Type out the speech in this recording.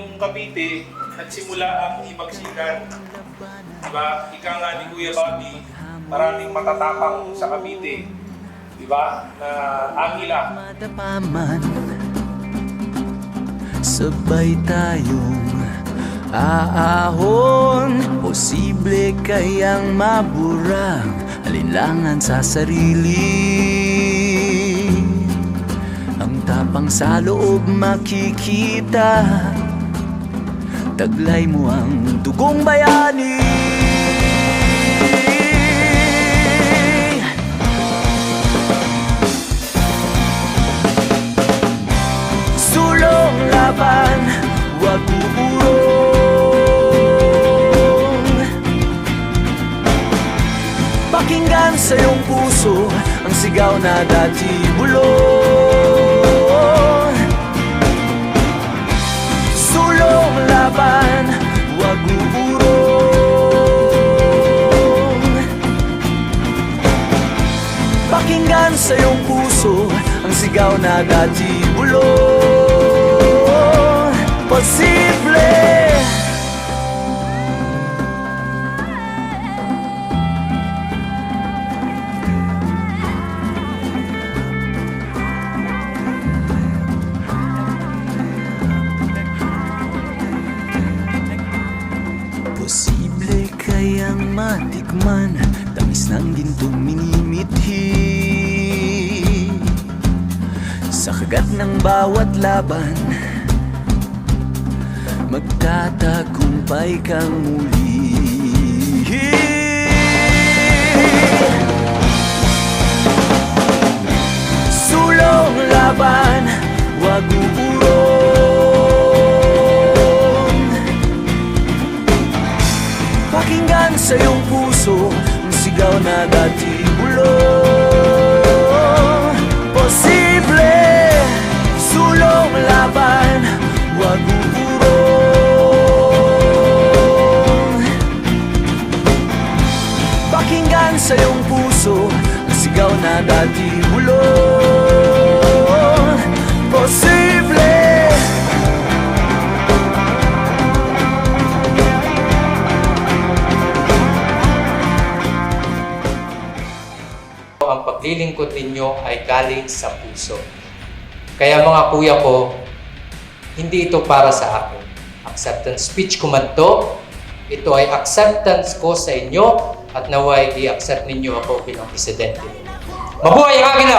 yung Cavite, nagsimula ang ibagsikan. Diba? Ika nga ni Kuya Bobby, maraming matatapang sa Cavite. Diba? Na Angila. Madapaman, sabay tayong aahon. Posible kayang maburang alinlangan sa sarili. Ang tapang sa loob makikita, taglay mo ang dugong bayani. Sulong laban, wag uurong. Pakinggan sa iyong puso ang sigaw na dati bulong. Sulong laban, wag uurong. Pakinggan sa iyong puso ang sigaw na dati bulong. Posible. Posible kayang matikman tamis ng gintong minimithi. Sa kagat ng bawat laban, magtatagumpay kang muli. Sulong laban, wag uurong. Pakinggan sa iyong puso ang sigaw na dati bulong. Posible. Sulong laban, wag uurong. Pakinggan sa iyong puso ang sigaw na dati bulong. Posible. Ang paglilingkod ninyo ay galing sa puso. Kaya mga kuya ko, hindi ito para sa akin. Acceptance speech ko man to. Ito ay acceptance ko sa inyo at naway i-accept ninyo ako bilang presidente. Mabuhay ang akin na!